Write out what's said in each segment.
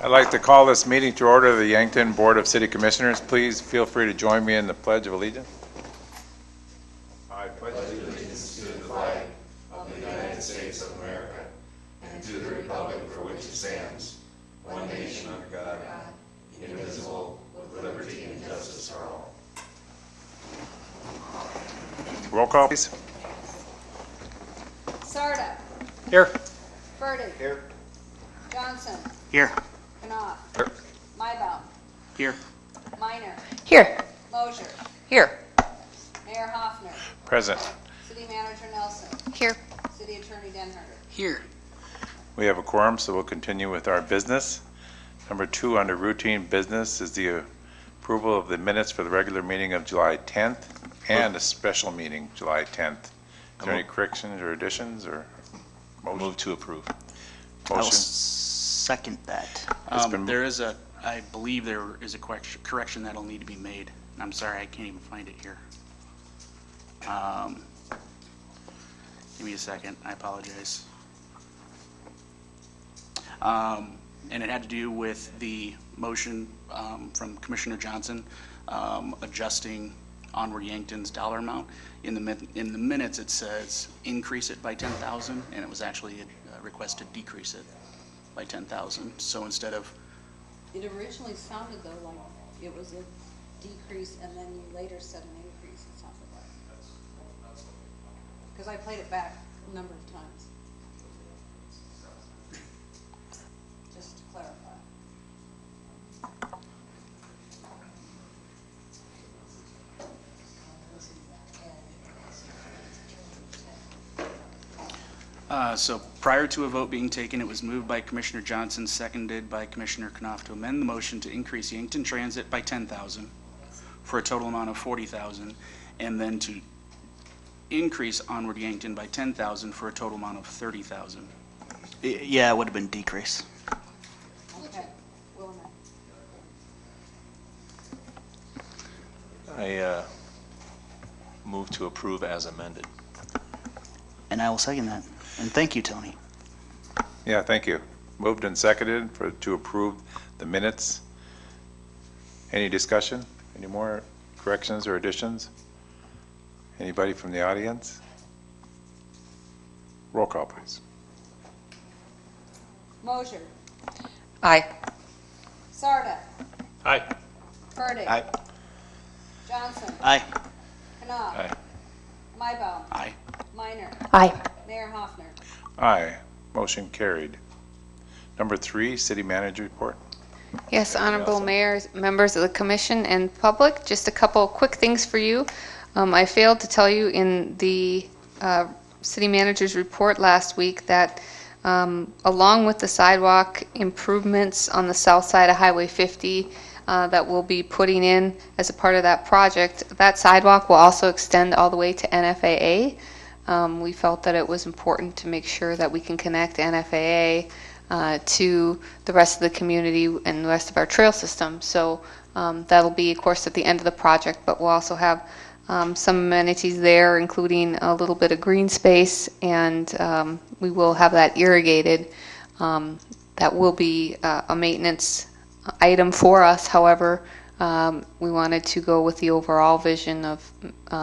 I'd like to call this meeting to order of the Yankton Board of City Commissioners. Please feel free to join me in the Pledge of Allegiance. I pledge allegiance to the flag of the United States of America and to the republic for which it stands, one nation under God, indivisible, with liberty and justice for all. Roll call, please. Sarda. Here. Burdick. Here. Johnson. Here. Knopf. Here. Maibaum. Here. Minor. Here. Mosier. Here. Mayor Hoffner. Present. City Manager Nelson. Here. City Attorney Denharder. Here. We have a quorum, so we'll continue with our business. Number 2 under routine business is the approval of the minutes for the regular meeting of July 10th and a special meeting July 10th. Is there any corrections or additions or motion? Move to approve. I will Motion. second that. There is a, I believe there is a correction that'll need to be made. I'm sorry, I can't even find it here. Give me a second, I apologize. And it had to do with the motion from Commissioner Johnson adjusting Onward Yankton's dollar amount. In the minutes it says increase it by 10,000, and it was actually a request to decrease it by 10,000. So instead of, It originally sounded though like it was a decrease and then you later said an increase. It sounded like. Because I played it back a number of times. Just to clarify. so prior to a vote being taken, it was moved by Commissioner Johnson, seconded by Commissioner Knopf to amend the motion to increase Yankton Transit by 10,000 for a total amount of 40,000, and then to increase Onward Yankton by 10,000 for a total amount of 30,000. Yeah, it would have been decrease. Okay. Will I move to approve as amended. And I will second that. And thank you, Tony. Yeah, thank you. Moved and seconded to approve the minutes. Any discussion? Any more corrections or additions? Anybody from the audience? Roll call, please. Mosier. Aye. Sarda. Aye. Burdick. Aye. Johnson. Aye. Knopf. Aye. Maibaum. Aye. Minor. Aye. Mayor Hoffner. Aye. Motion carried. Number 3, City Manager Report. Yes, honorable mayors, members of the commission and public, just a couple quick things for you. I failed to tell you in the city manager's report last week that along with the sidewalk improvements on the south side of Highway 50 that we'll be putting in as a part of that project, that sidewalk will also extend all the way to NFAA. We felt that it was important to make sure that we can connect NFAA to the rest of the community and the rest of our trail system. So that'll be, of course, at the end of the project, but we'll also have some amenities there, including a little bit of green space, and we will have that irrigated. That will be a maintenance item for us. However, we wanted to go with the overall vision of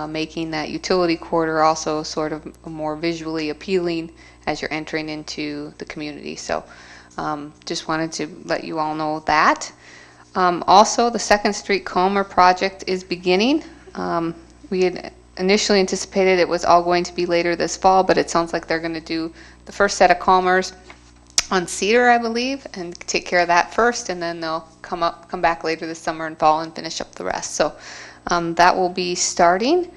making that utility corridor also sort of more visually appealing as you're entering into the community. So just wanted to let you all know that. Also, the 2nd Street Comer project is beginning. We had initially anticipated it was all going to be later this fall, but it sounds like they're going to do the first set of Comers on Cedar, I believe, and take care of that first, and then they'll come back later this summer and fall and finish up the rest. So that will be starting.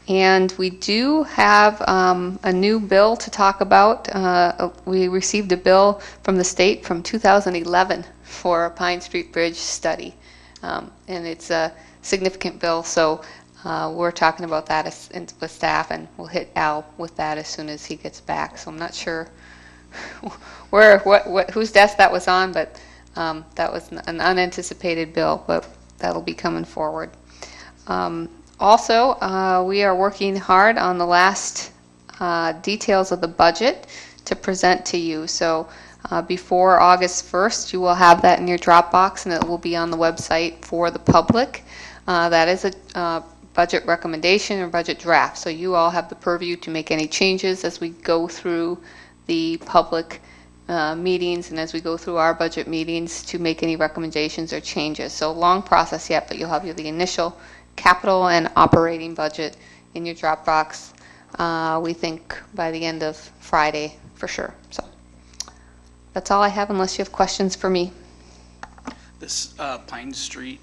And we do have a new bill to talk about. We received a bill from the state from 2011 for a Pine Street Bridge study. And it's a significant bill, so we're talking about that with staff, and we'll hit Al with that as soon as he gets back. So I'm not sure whose desk that was on, but that was an unanticipated bill, but that'll be coming forward. Also, we are working hard on the last details of the budget to present to you. So Before August 1st, you will have that in your Dropbox, and it will be on the website for the public. That is a budget recommendation or budget draft, so you all have the purview to make any changes as we go through the public meetings and as we go through our budget meetings to make any recommendations or changes. So long process yet, but you'll have the initial capital and operating budget in your Dropbox, we think by the end of Friday for sure. So that's all I have unless you have questions for me. This Pine Street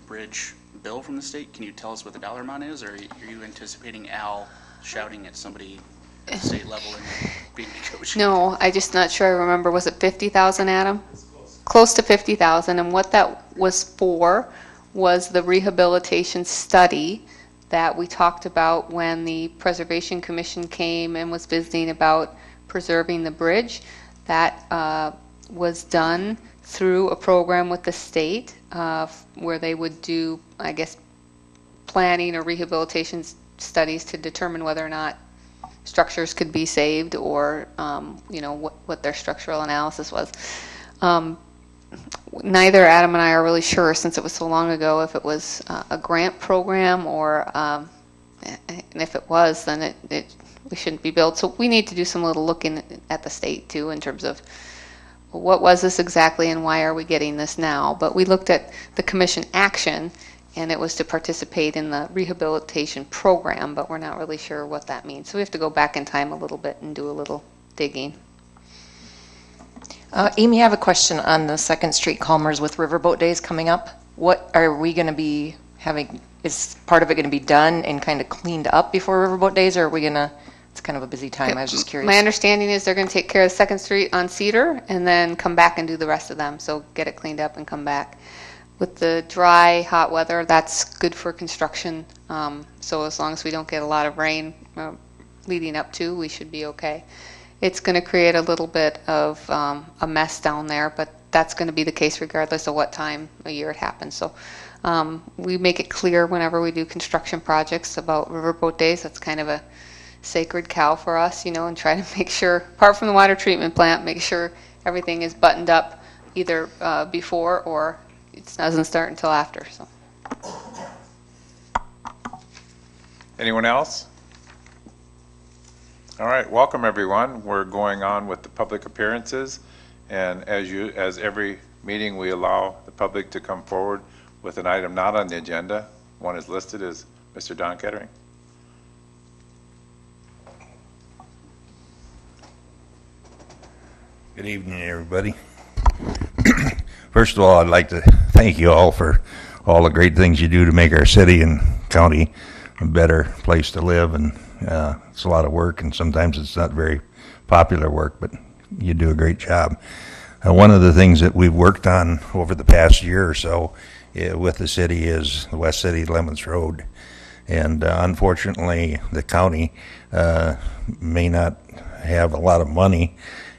Bridge bill from the state, can you tell us what the dollar amount is, or are you anticipating Al shouting at somebody at the state level and being negotiated? No, I'm just not sure I remember. Was it 50,000, Adam? Close to 50,000, and what that was for was the rehabilitation study that we talked about when the Preservation Commission came and was visiting about preserving the bridge. That was done through a program with the state where they would do, I guess, planning or rehabilitation studies to determine whether or not structures could be saved or, what their structural analysis was. Neither Adam and I are really sure, since it was so long ago, if it was a grant program or, and if it was, then we shouldn't be billed. So we need to do some little looking at the state too in terms of what was this exactly and why are we getting this now. But we looked at the commission action, and it was to participate in the rehabilitation program, but we're not really sure what that means. So we have to go back in time a little bit and do a little digging. Amy, I have a question on the Second Street Calmers with Riverboat Days coming up. What are we going to be having? Is part of it going to be done and kind of cleaned up before Riverboat Days, or are we going to, it's kind of a busy time, I was just curious. My understanding is they're going to take care of Second Street on Cedar and then come back and do the rest of them, so get it cleaned up and come back. With the dry, hot weather, that's good for construction, so as long as we don't get a lot of rain leading up to, we should be okay. It's going to create a little bit of a mess down there, but that's going to be the case regardless of what time of year it happens. So we make it clear whenever we do construction projects about Riverboat Days. That's kind of a sacred cow for us, and try to make sure, apart from the water treatment plant, make sure everything is buttoned up either before or it doesn't start until after. So. Anyone else? All right, welcome everyone. We're going on with the public appearances, and as every meeting, we allow the public to come forward with an item not on the agenda. One is listed as Mr. Don Kettering. Good evening, everybody. First of all, I'd like to thank you all for all the great things you do to make our city and county a better place to live, and it's a lot of work, and sometimes it's not very popular work, but you do a great job. One of the things that we've worked on over the past year or so with the city is the West City Lemons Road, and unfortunately the county may not have a lot of money,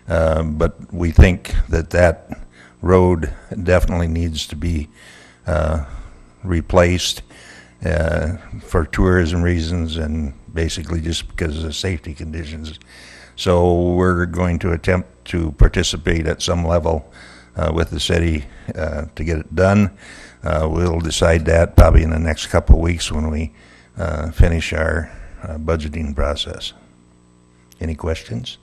but we think that road definitely needs to be replaced for tourism reasons and basically just because of the safety conditions. So we're going to attempt to participate at some level with the city to get it done. We'll decide that probably in the next couple of weeks when we finish our budgeting process. Any questions?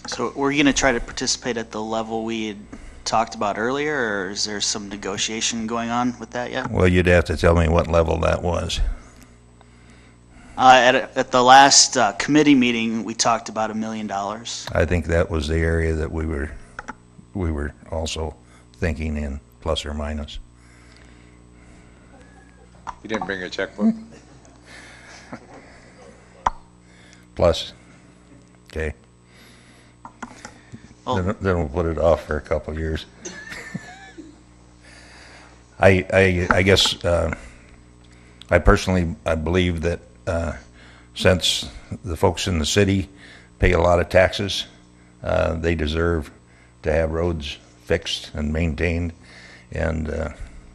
So were you going to try to participate at the level we had talked about earlier, or is there some negotiation going on with that yet? Well, you'd have to tell me what level that was. At the last committee meeting, we talked about $1 million. I think that was the area that we were also thinking in, plus or minus. You didn't bring your checkbook? Plus. Okay. Oh. Then we'll put it off for a couple of years. I guess I personally believe that since the folks in the city pay a lot of taxes, they deserve to have roads fixed and maintained, and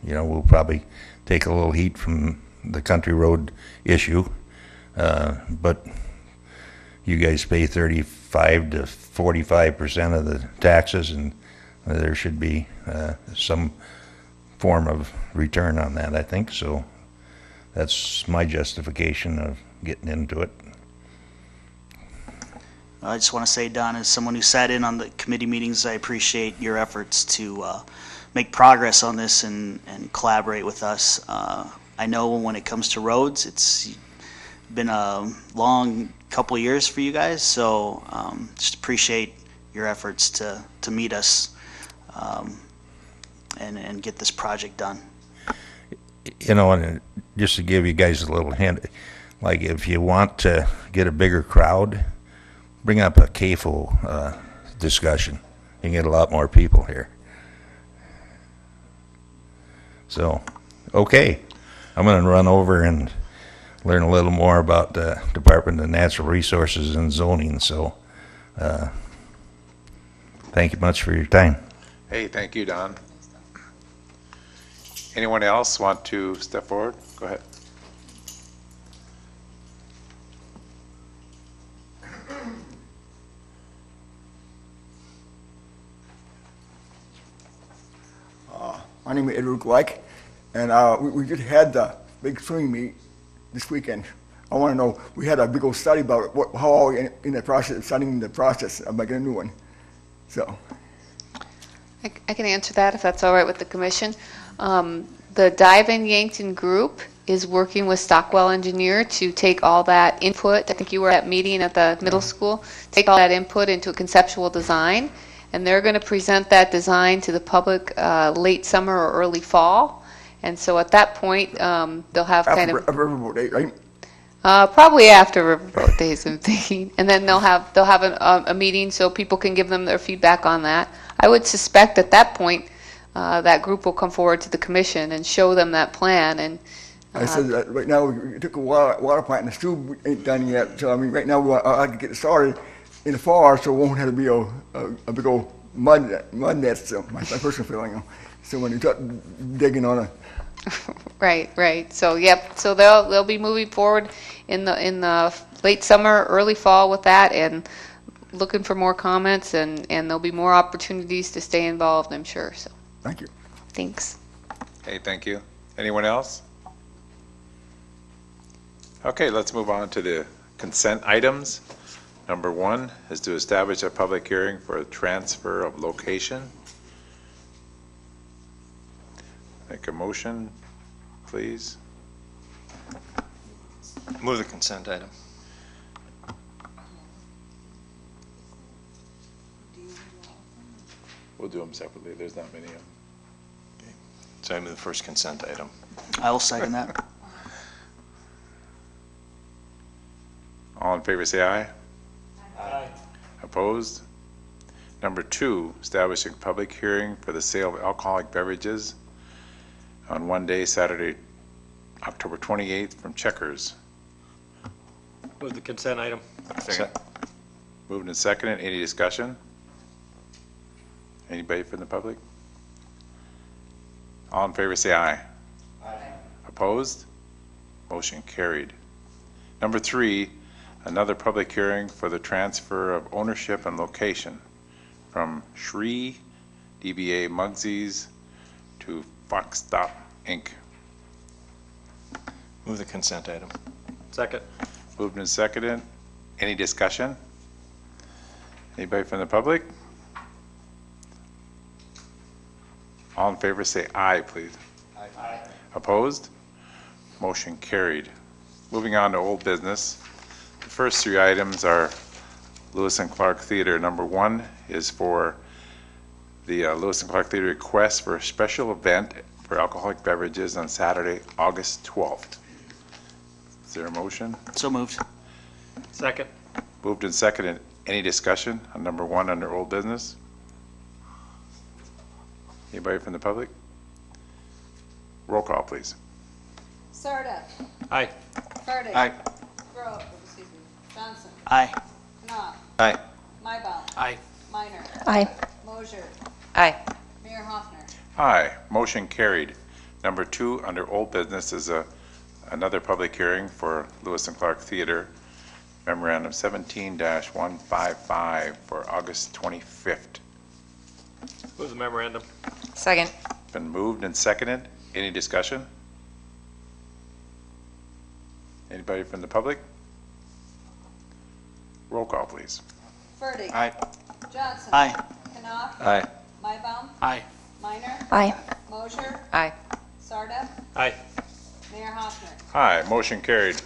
we'll probably take a little heat from the country road issue, But you guys pay 35 to 45% of the taxes, and there should be some form of return on that, I think. So that's my justification of getting into it. I just want to say, Don, as someone who sat in on the committee meetings, I appreciate your efforts to make progress on this and collaborate with us. I know when it comes to roads, it's been a long couple of years for you guys, so just appreciate your efforts to meet us and get this project done. You know, and just to give you guys a little hint, like if you want to get a bigger crowd, bring up a CAFO discussion. You can get a lot more people here. So, okay, I'm going to run over and learn a little more about the Department of Natural Resources and Zoning. So, thank you much for your time. Hey, thank you, Don. Anyone else want to step forward? Go ahead. My name is Edward Gleich, and we just had the big swing meet this weekend. I want to know, we had a big old study about how are we in the process of studying the process of making a new one. So, I can answer that if that's all right with the commission. The Dive in Yankton group is working with Stockwell Engineer to take all that input. I think you were at that meeting at the middle school. Take all that input into a conceptual design, and they're going to present that design to the public late summer or early fall. And so at that point, they'll have after kind of Riverboat Day, right? probably after Riverboat Days, I'm thinking, and then they'll have a meeting so people can give them their feedback on that. I would suspect at that point that group will come forward to the commission and show them that plan. And I said that right now we took a water plant and the tube ain't done yet. So I mean, right now I can get it started in the fall, so it won't have to be a big old mud nest. So my personal feeling. So when you start digging on a Right. So yep. So they'll be moving forward in the late summer, early fall with that, and looking for more comments, and there'll be more opportunities to stay involved, I'm sure. So thank you. thanks. Hey, thank you. Anyone else? Okay, let's move on to the consent items. Number 1 is to establish a public hearing for a transfer of location. Make a motion, please. Move the consent item. We'll do them separately. There's not many of them. So I move the first consent item. I will second that. All in favor, say aye. Aye. Opposed? Number 2, establishing public hearing for the sale of alcoholic beverages on one day, Saturday, October 28th, from Checkers. Move the consent item. Second. Moved and seconded. Any discussion? Anybody from the public? All in favor, say aye. Aye. Opposed? Motion carried. Number 3, another public hearing for the transfer of ownership and location from Shree DBA Mugsy's to Fox Stop Inc. Move the consent item. Second. Moved and seconded. Any discussion? Anybody from the public? All in favor say aye, please. Aye. Opposed? Motion carried. Moving on to old business. The first 3 items are Lewis and Clark Theater. Number 1 is for the Lewis and Clark Theater request for a special event for alcoholic beverages on Saturday, August 12th. Is there a motion? So moved. Second. Moved and seconded. Any discussion on number 1 under old business? Anybody from the public? Roll call, please. Sarda. Aye. Cardig. Aye. Johnson. Aye. Knopf. Aye. Mybom. Aye. Minor. Aye. Mosier. Aye. Mayor Hoffner. Aye, motion carried. Number 2 under old business is a another public hearing for Lewis and Clark Theater, memorandum 17-155 for August 25th. Move the memorandum. Second. Been moved and seconded. Any discussion? Anybody from the public? Roll call, please. Fertig. Aye. Johnson. Aye. Knopf. Aye. Mybom. Aye. Minor. Aye. Mosher. Aye. Sarda. Aye. Mayor Hoffner. Aye, motion carried.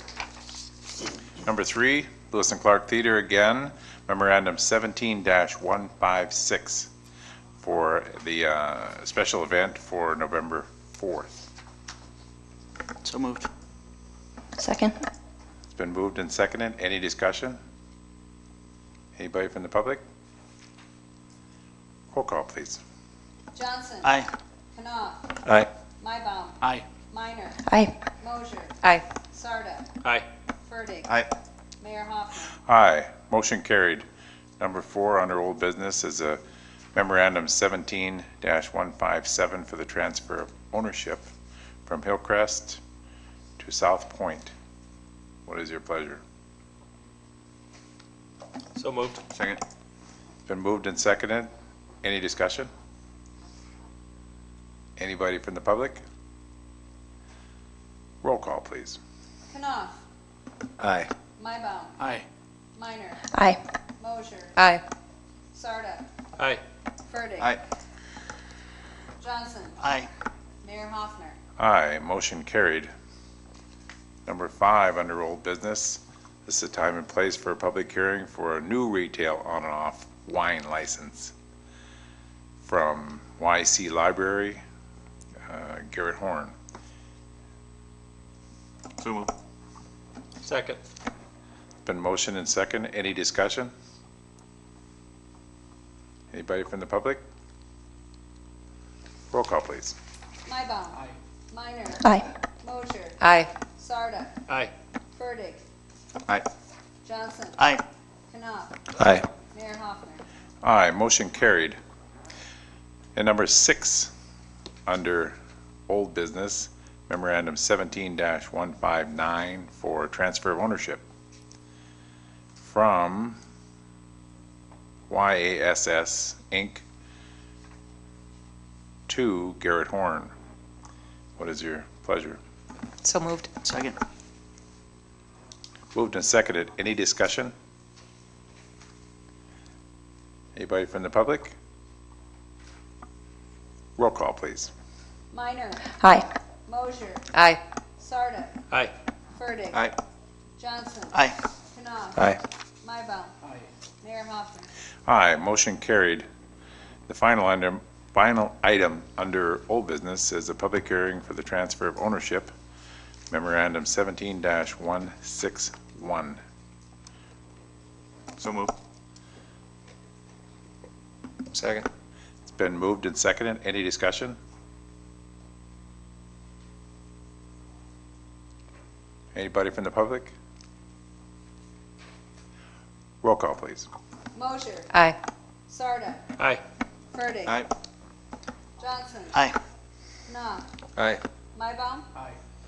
Number 3, Lewis and Clark Theater again, memorandum 17-156 for the special event for November 4th. So moved. Second. It's been moved and seconded. Any discussion? Anybody from the public? Roll call, please. Johnson. Aye. Knopf. Aye. Mybom. Aye. Minor. Aye. Mosher. Aye. Sarda. Aye. Fertig. Aye. Mayor Hoffner. Aye, motion carried. Number 4 under old business is a memorandum 17-157 for the transfer of ownership from Hillcrest to South Point. What is your pleasure? So moved. Second. Been moved and seconded. Any discussion? Anybody from the public? Roll call, please. Knopf. Aye. Mybom. Aye. Minor. Aye. Mosher. Aye. Sarda. Aye. Fertig. Aye. Johnson. Aye. Mayor Hoffner. Aye, motion carried. Number 5 under old business. This is a time and place for a public hearing for a new retail on and off wine license from YC Library, Garrett Horn. So moved. Second. Been motion and second. Any discussion? Anybody from the public? Roll call, please. Mybom. Minor. Aye. Mosher. Aye. Sarda. Aye. Fertig. Aye. Johnson. Aye. Knopf. Aye. Mayor Hoffner. Aye, motion carried. And number 6 under old business, memorandum 17-159 for transfer of ownership from YASS Inc. to Garrett Horn. What is your pleasure? So moved. Second. Moved and seconded. Any discussion? Anybody from the public? Roll call, please. Minor. Aye. Mosher. Aye. Sarda. Aye. Fertig. Aye. Johnson. Aye. Knopf. Aye. Mybom. Mayor Hoffner. Aye, motion carried. The final item under old business is a public hearing for the transfer of ownership, memorandum 17-161. So moved. Second. It's been moved and seconded. Any discussion? Anybody from the public? Roll call, please. Mosher. Aye. Sarda. Aye. Fertig. Aye. Johnson. Aye. Knopf. Aye. Mybom.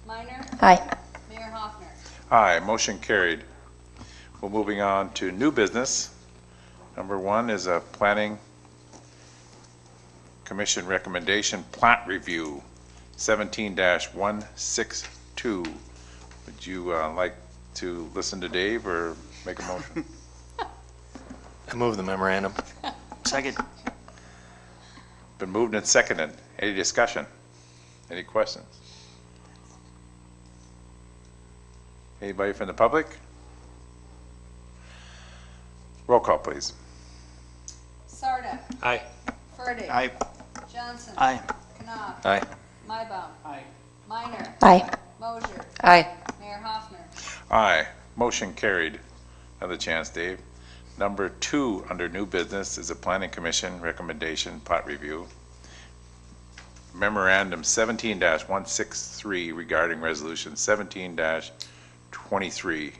Minor. Aye. Mayor Hoffner. Aye, motion carried. Well, moving on to new business. Number 1 is a planning commission recommendation plat review, 17-162. Would you like to listen to Dave or make a motion? I move the memorandum. Second. Been moved and seconded. Any discussion? Any questions? Anybody from the public? Roll call, please. Sarda. Aye. Fertig. Aye. Johnson. Aye. Knopf. Aye. Mybom. Minor. Aye. Mosher. Aye. Mayor Hoffner. Aye. Motion carried. Another chance, Dave. Number 2 under new business is a planning commission recommendation plat review. Memorandum 17-163 regarding resolution 17-23.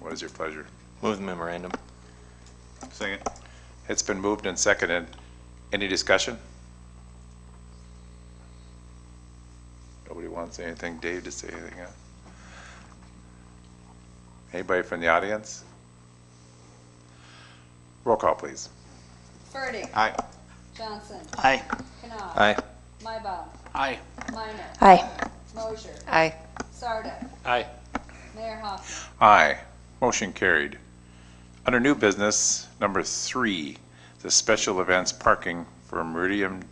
What is your pleasure? Move the memorandum. Second. It's been moved and seconded. Any discussion? Nobody wants to say anything, Dave to say anything. Anybody from the audience? Roll call, please. Furtick. Aye. Johnson. Aye. Knopf. Aye. Mybom. Aye. Minor. Aye. Mosher. Aye. Sarda. Aye. Mayor Hoffman. Aye. Motion carried. Under new business, number 3, the special events parking for Meridian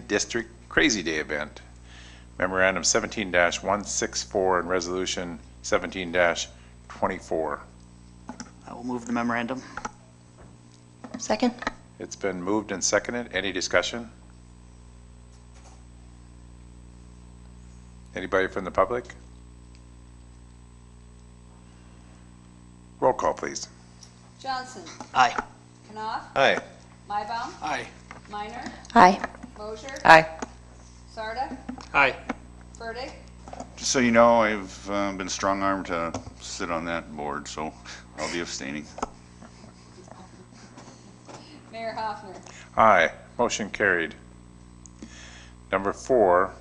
District Crazy Day event. Memorandum 17-164 and Resolution 17-24. I will move the memorandum. Second? It's been moved and seconded. Any discussion? Anybody from the public? Roll call, please. Johnson. Aye. Knopf. Aye. Mybom. Aye. Minor. Aye. Mosher. Aye. Sarda. Aye. Furtick. Just so you know, I've been strong-armed to sit on that board, so I'll be abstaining. Mayor Hoffman. Aye. Motion carried. Number 4,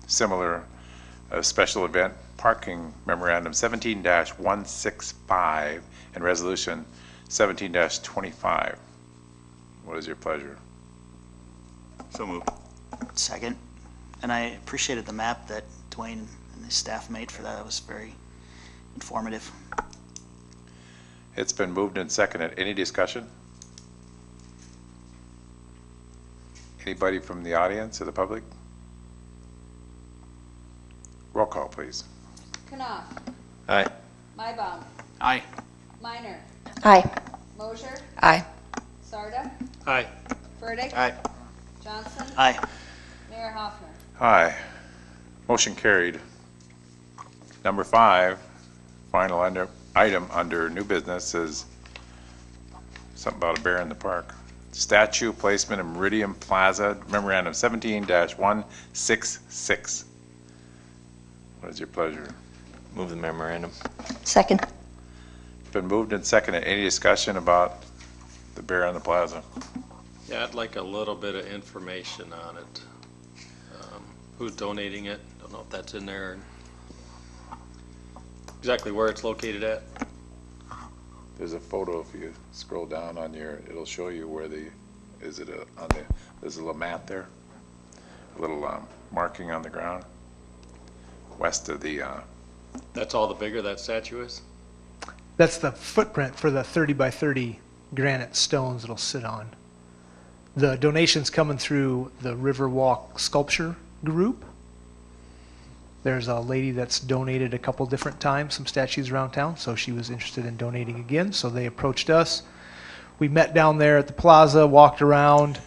similar special event parking memorandum 17-165 and resolution 17-25. What is your pleasure? So moved. Second. And I appreciated the map that Dwayne and his staff made for that. It was very informative. It's been moved and seconded. Any discussion? Anybody from the audience or the public? Roll call, please. Knopf. Aye. Mybom. Aye. Minor. Aye. Mosher. Aye. Sarda. Aye. Furtick. Aye. Johnson. Aye. Mayor Hoffman. Aye. Motion carried. Number 5, final item under new business is something about a bear in the park. Statue placement in Meridian Plaza, memorandum 17-166. What is your pleasure? Move the memorandum. Second? Been moved and seconded. Any discussion about the bear on the plaza? Yeah, I'd like a little bit of information on it. Who's donating it? Don't know if that's in there. Exactly where it's located at. There's a photo, if you scroll down on your, it'll show you where there's a little mat there, a little marking on the ground, west of the, That's all the bigger that statue is? That's the footprint for the 30 by 30 granite stones it'll sit on. The donations coming through the Riverwalk Sculpture Group. There's a lady that's donated a couple different times some statues around town, so she was interested in donating again, so they approached us. We met down there at the plaza, walked around.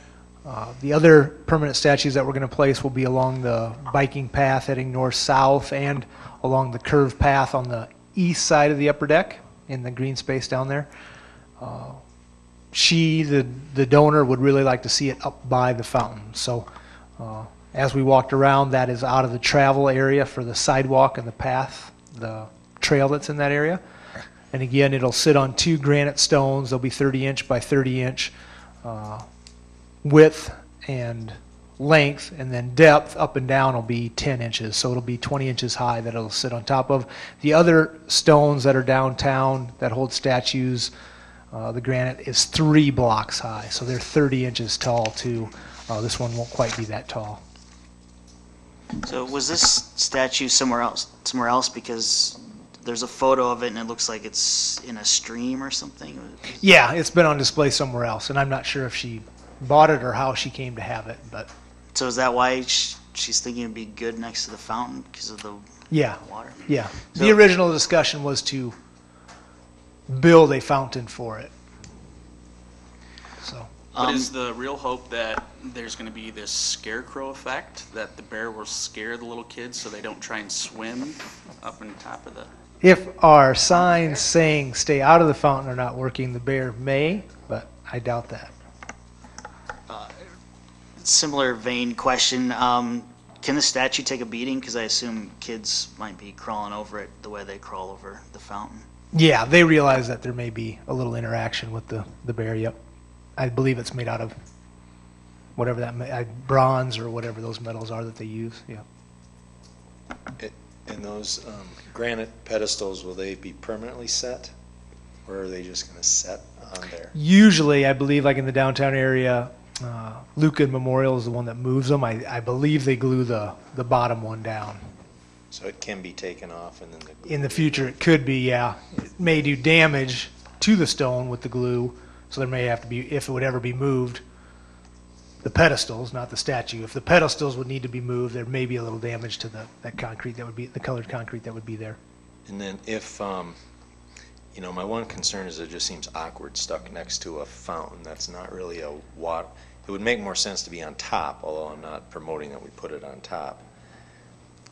The other permanent statues that we're going to place will be along the biking path heading north-south and along the curved path on the east side of the upper deck in the green space down there. The donor, would really like to see it up by the fountain. So as we walked around, that is out of the travel area for the sidewalk and the path, the trail that's in that area. And again, it'll sit on 2 granite stones. They'll be 30-inch by 30-inch width and length, and then depth up and down will be 10 inches. So it'll be 20 inches high that it'll sit on top of. The other stones that are downtown that hold statues, the granite is 3 blocks high, so they're 30 inches tall too. This one won't quite be that tall. So was this statue somewhere else? Because there's a photo of it and it looks like it's in a stream or something. Yeah, it's been on display somewhere else, and I'm not sure if she bought it or how she came to have it, but So is that why she's thinking it'd be good next to the fountain because of the yeah, water? yeah. So- The original discussion was to build a fountain for it. So But is the real hope that there's going to be this scarecrow effect, that the bear will scare the little kids so they don't try and swim up on top of the... if our signs saying stay out of the fountain are not working, the bear may, but I doubt that. Similar vein question. Can the statue take a beating? Because I assume kids might be crawling over it the way they crawl over the fountain. Yeah, they realize that there may be a little interaction with the bear, yep. I believe it's made out of whatever that, bronze or whatever those metals are that they use, yeah. And those granite pedestals, will they be permanently set? Or are they just going to set on there? Usually, I believe, like in the downtown area, Lucan Memorial is the one that moves them. I believe they glue the bottom one down. So it can be taken off and then the glue. In the future, it could be, yeah. It may do damage to the stone with the glue, so there may have to be, if it would ever be moved, the pedestals, not the statue. If the pedestals would need to be moved, there may be a little damage to that concrete that would be, the colored concrete that would be there. And then if, you know, my one concern is it just seems awkward stuck next to a fountain. That's not really a water. It would make more sense to be on top, although I'm not promoting that we put it on top.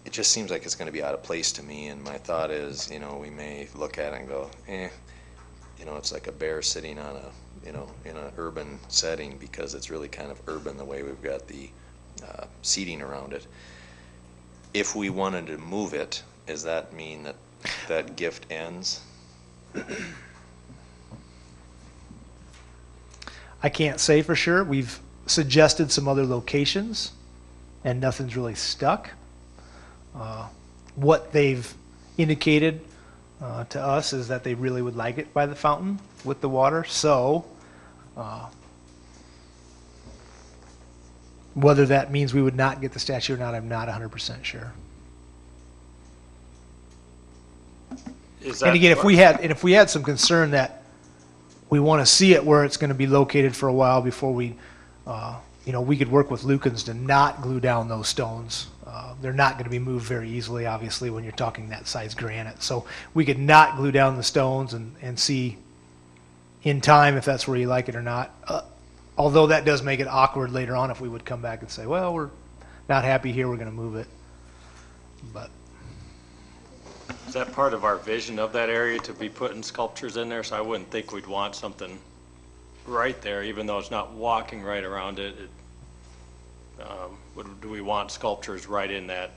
It just seems like it's going to be out of place to me, and my thought is, you know, we may look at it and go, you know, it's like a bear sitting on a, you know, in an urban setting, because it's really kind of urban the way we've got the seating around it. If we wanted to move it, does that mean that that gift ends? I can't say for sure. We've suggested some other locations, and nothing's really stuck. What they've indicated to us is that they really would like it by the fountain with the water. So whether that means we would not get the statue or not, I'm not 100% sure. And again, if we had some concern that we want to see it where it's going to be located for a while before we, you know, we could work with Lucans to not glue down those stones. They're not going to be moved very easily, obviously, when you're talking that size granite. So we could not glue down the stones and see in time if that's where you like it or not. Although that does make it awkward later on if we would come back and say, well, we're not happy here, we're going to move it. But is that part of our vision of that area, to be putting sculptures in there? So I wouldn't think we'd want something right there, even though it's not walking right around it. Do we want sculptures right in that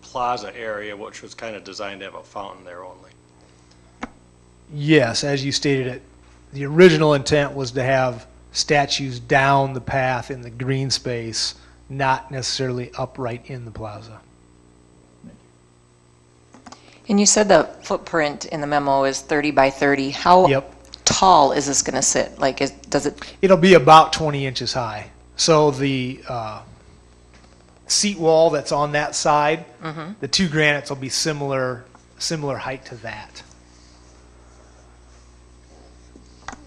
plaza area, which was kind of designed to have a fountain there only? yes, as you stated it, the original intent was to have statues down the path in the green space, not necessarily upright in the plaza. And you said the footprint in the memo is 30 by 30. How Yep. tall is this going to sit? Like, does it? It'll be about 20 inches high. So the seat wall that's on that side, the two granites will be similar height to that.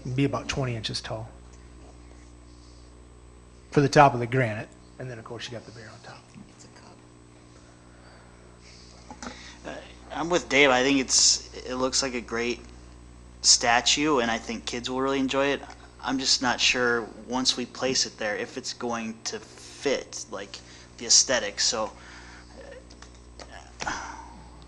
It'll be about 20 inches tall for the top of the granite, and then of course you got the bear on top. It's a cup. I'm with Dave. I think it looks like a great statue, and I think kids will really enjoy it. I'm just not sure once we place it there if it's going to fit like the aesthetics. So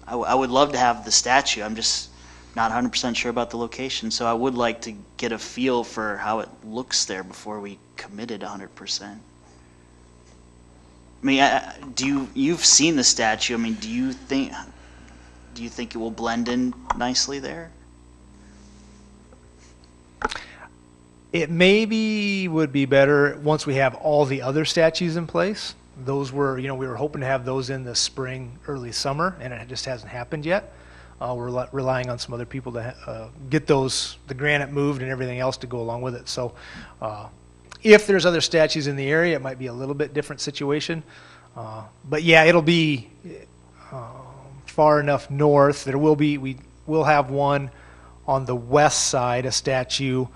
I would love to have the statue. I'm just not 100% sure about the location. So I would like to get a feel for how it looks there before we committed 100%. I mean, you've seen the statue. I mean, do you think it will blend in nicely there? It maybe would be better once we have all the other statues in place. Those were, we were hoping to have those in the spring, early summer, and it just hasn't happened yet. We're relying on some other people to get the granite moved and everything else to go along with it. So if there's other statues in the area, it might be a little bit different situation. But yeah, it'll be far enough north. We will have one on the west side, a statue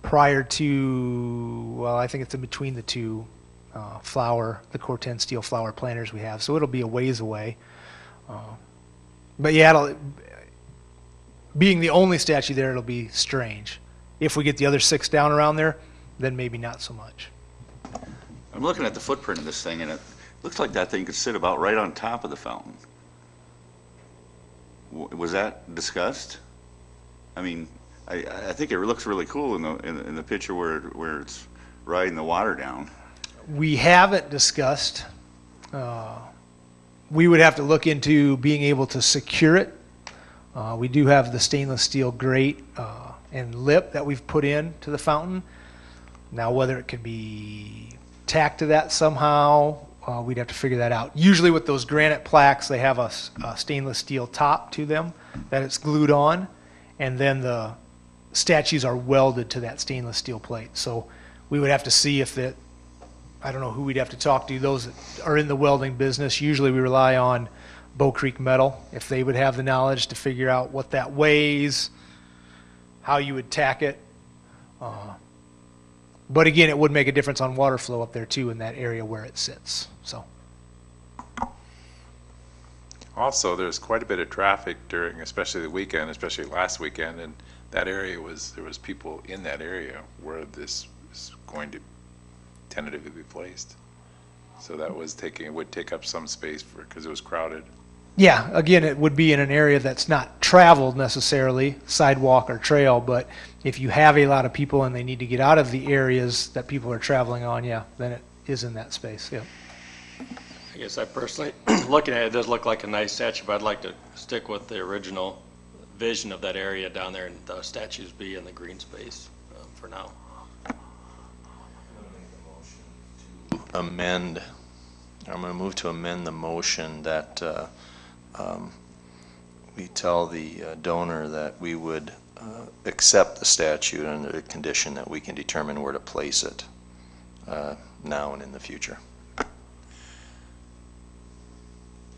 prior to, well, I think it's in between the two the Corten steel flower planters we have. So it'll be a ways away. But yeah, being the only statue there, it'll be strange. If we get the other 6 down around there, then maybe not so much. I'm looking at the footprint of this thing, and it looks like that thing could sit about right on top of the fountain. Was that discussed? I mean, I think it looks really cool in the picture where it's riding the water down. We haven't discussed. We would have to look into being able to secure it. We do have the stainless steel grate and lip that we've put in to the fountain. Now, whether it could be tacked to that somehow, we'd have to figure that out. Usually with those granite plaques, they have a stainless steel top to them that it's glued on, and then the statues are welded to that stainless steel plate. So we would have to see if that, I don't know who we'd have to talk to, those that are in the welding business. Usually we rely on Bow Creek Metal, if they would have the knowledge to figure out what that weighs, how you would tack it. But again, it would make a difference on water flow up there too in that area where it sits. So. Also, there's quite a bit of traffic during, especially the weekend, especially last weekend, and that area there was people in that area where this is going to tentatively be placed. So that would take up some space because it was crowded. Yeah, again, it would be in an area that's not traveled necessarily, sidewalk or trail, but if you have a lot of people and they need to get out of the areas that people are traveling on, yeah, then it is in that space, yeah. I guess I personally, looking at it, it does look like a nice statue, but I'd like to stick with the original vision of that area down there and the statues be in the green space for now. I'm going to move to amend the motion that we tell the donor that we would accept the statue under the condition that we can determine where to place it now and in the future.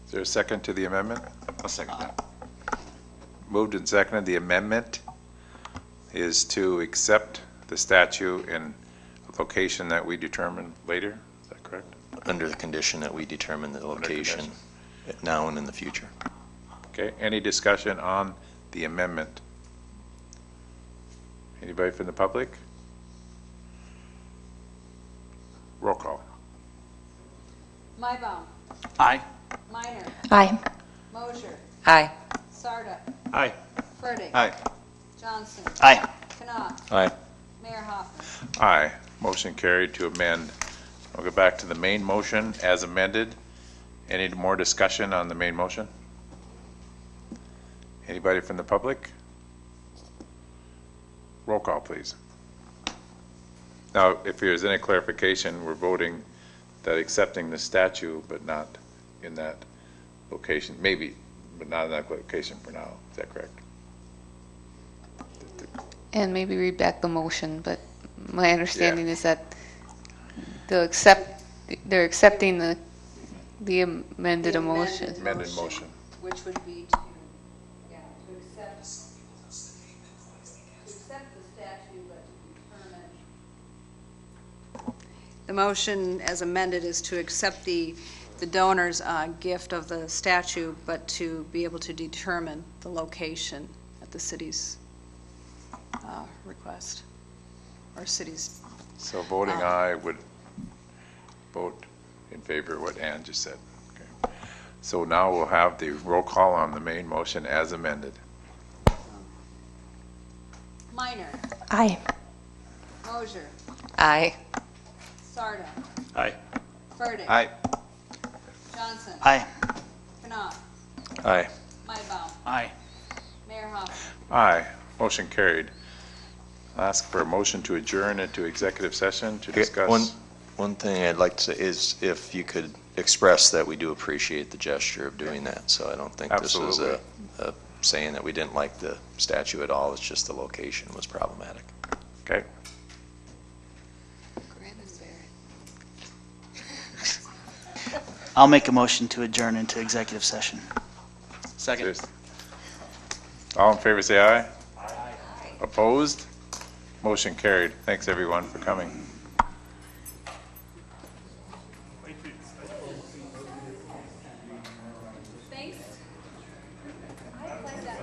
Is there a second to the amendment? I'll second that. Moved and seconded. The amendment is to accept the statue in a location that we determine later. Is that correct? Under the condition that we determine the location now and in the future. Okay. Any discussion on the amendment? Anybody from the public? Roll call. Mybom, Aye. Minor, Aye. Mosier, Aye. Sarda, Aye. Ferdig. Aye. Johnson, Aye. Knopf, Aye. Mayor Hoffman. Aye. Motion carried to amend. I'll go back to the main motion as amended. Any more discussion on the main motion? Anybody from the public? Roll call, please. Now, if there's any clarification, we're voting that accepting the statue, but not in that location, maybe, but not in that location for now. Is that correct? And maybe read back the motion, but my understanding is that they're accepting the amended motion. Amended motion. Which would be to accept the statue, but to determine. The motion as amended is to accept the donor's gift of the statue, but to be able to determine the location at the city's request, or city's. So voting aye would vote in favor of what Ann just said. Okay. So now we'll have the roll call on the main motion as amended. Minor, Aye. Mosier, Aye. Sarda, Aye. Ferdig. Aye. Johnson, Aye. Knopf, Aye. Mybom, Aye. Mayor Hoffman. Aye. Motion carried. I'll ask for a motion to adjourn into executive session to discuss. One thing I'd like to say is if you could express that we do appreciate the gesture of doing that. So I don't think this is Absolutely. a saying that we didn't like the statue at all. It's just the location was problematic. Okay. I'll make a motion to adjourn into executive session. Second. All in favor, say aye. Aye. Opposed? Motion carried. Thanks, everyone, for coming. Thanks. I played that.